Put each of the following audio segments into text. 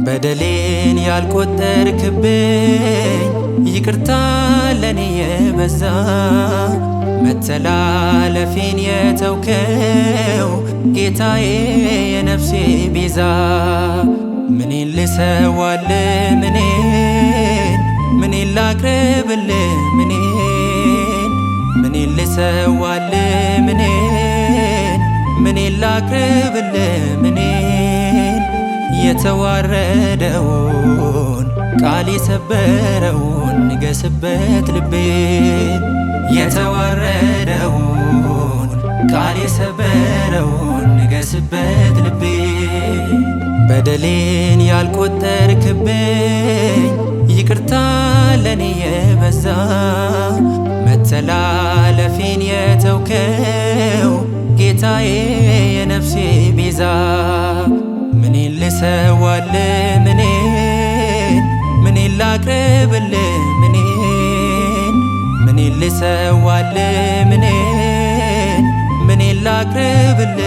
በደሌን ያልቆጠርክብኝ ይቅርታ ለኔ የበዛ መተላለፌን የተውከው ጌታዬ የነፍሴ ቤዛ ምኔን ልሰዋል ምኔን ላቅርብል ምኔን ልሰዋል ምኔን ላቅርብል የተዋረደውን ቃል የሰበረውን ንገስበት ልቤን የተዋረደውን ቃል የሰበረውን ንገስበት ልቤን በደሌን ያልቆጠርክብኝ ይቅርታ ለኔ የበዛ መተላለፌን የተውከው ጌታዬ የነፍሴ ቤዛ ምኔን ልሰዋል ምኔን ላቅርብል ምኔን ልሰዋል ምኔን ላቅርብል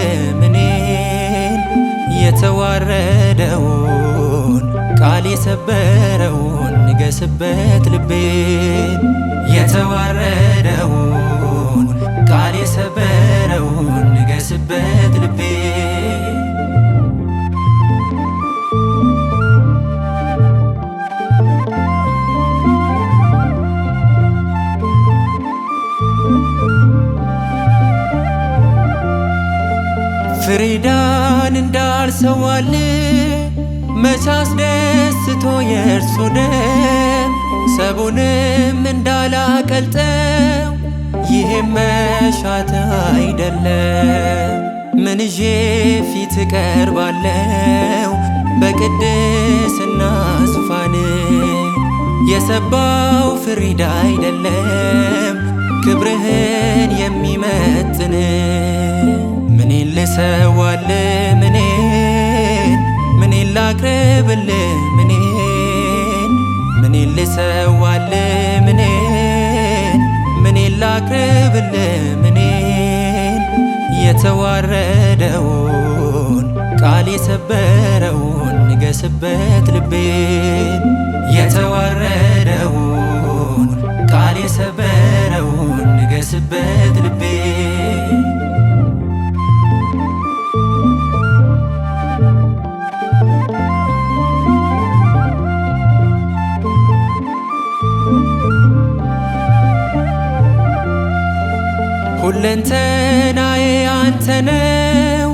የተዋረደውን ቃል የሰበረውን ንገስበት ልቤን የተዋረደውን ቃል የሰበረውን ንገስበት ልቤን ፍሪዳን እንዳልሰዋል መች አስደስቶ የእርሱ ደም ሰቡንም እንዳላቀልጠው ይህም መሻት አይደለም። ምን ይዤ ፊት ቀርባለው በቅድስና ዙፋን የሰባው ፍሪዳ አይደለም ክብርህን የሚመጥን ምኔን ልሰዋል ምኔን ላቅርብል ምኔን ልሰዋል ምኔን ላቅርብል የተዋረደውን ቃል የሰበረውን ንገስበት ልቤን የተዋረደውን ቃል የሰበረውን ንገስበት ልቤን ሁለንተናዬ አንተ ነው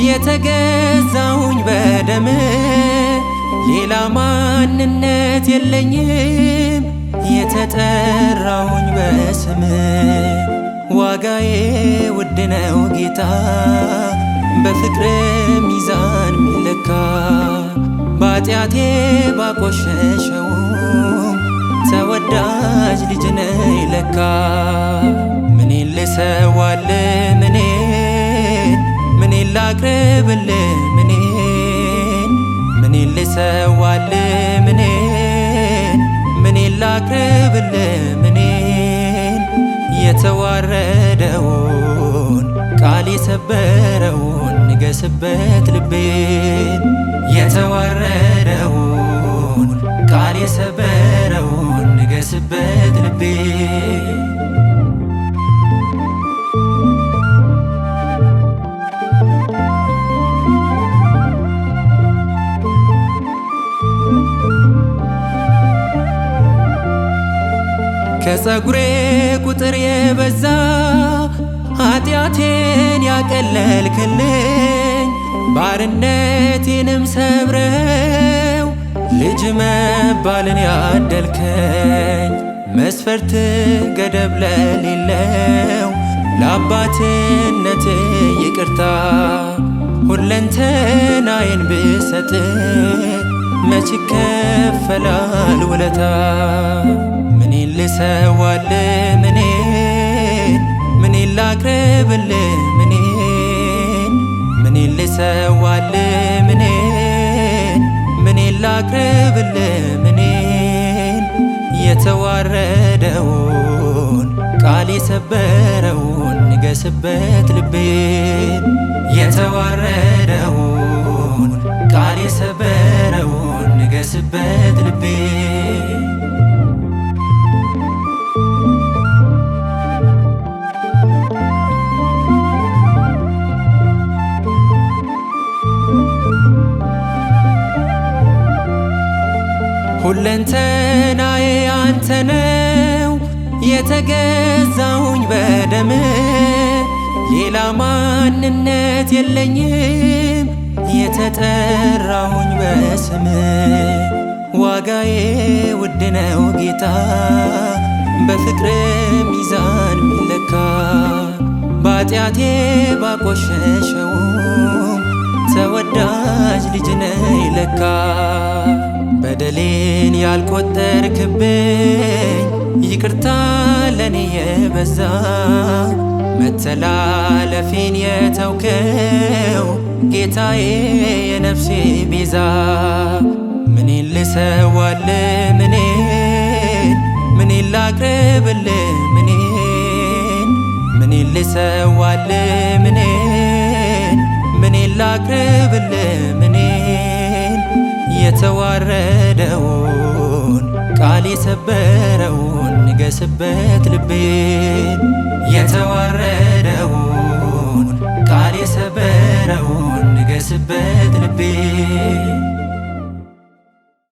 የተገዛሁኝ በደም ሌላ ማንነት የለኝም የተጠራሁኝ በስም ዋጋዬ ውድ ነው ጌታ በፍቅር ሚዛን ሚለካ ባጢአቴ ባቆሸሸው ተወዳጅ ልጅ ነኝ ለካ ምኔን ልሰዋል ምኔን ላቅርብል ምኔን ልሰዋል ምኔን ላቅርብል የተዋረደውን ቃል የሰበረውን ንገስበት ልቤን የተዋረደውን ቃል የሰበረውን ንገስበት ልቤን ከፀጉሬ ቁጥር የበዛ ኃጢአቴን ያቀለልክልኝ ባርነቴንም ሰብረው ልጅ መባልን ያደልከኝ መስፈርት ገደብ ለሌለው ለአባትነት ይቅርታ ሁለንተናዬን ብሰጥ መች ይከፈላል ውለታ ምኔን ልሰዋል ምኔን ላቅርብል ምኔን ልሰዋል ምኔን ላቅርብል የተዋረደውን ቃል የሰበረውን ንገስበት ልቤን የተዋረደውን ቃል የሰበረውን ሁለንተናዬ አንተ ነው የተገዛሁኝ በደም ሌላ ማንነት የለኝም የተጠራሁኝ በስም ዋጋዬ ውድ ነው ጌታ በፍቅር ሚዛን ሚለካ ባጢአቴ ባቆሸሸው ተወዳጅ ልጅ ነኝ ለካ በደሌን ያልቆጠርክብኝ ይቅርታ ለኔ የበዛ መተላለፌን የተውከው ጌታዬ የነፍሴ ቤዛ ምኔን ልሰዋልህ ምኔን ላቅርብልህ ምኔን ልሰዋልህ ምኔን ላቅርብልህ የተዋረደውን ቃል የሰበረውን ንገስበት ልቤን የተዋረደውን ቃል የሰበረውን ንገስበት ልቤን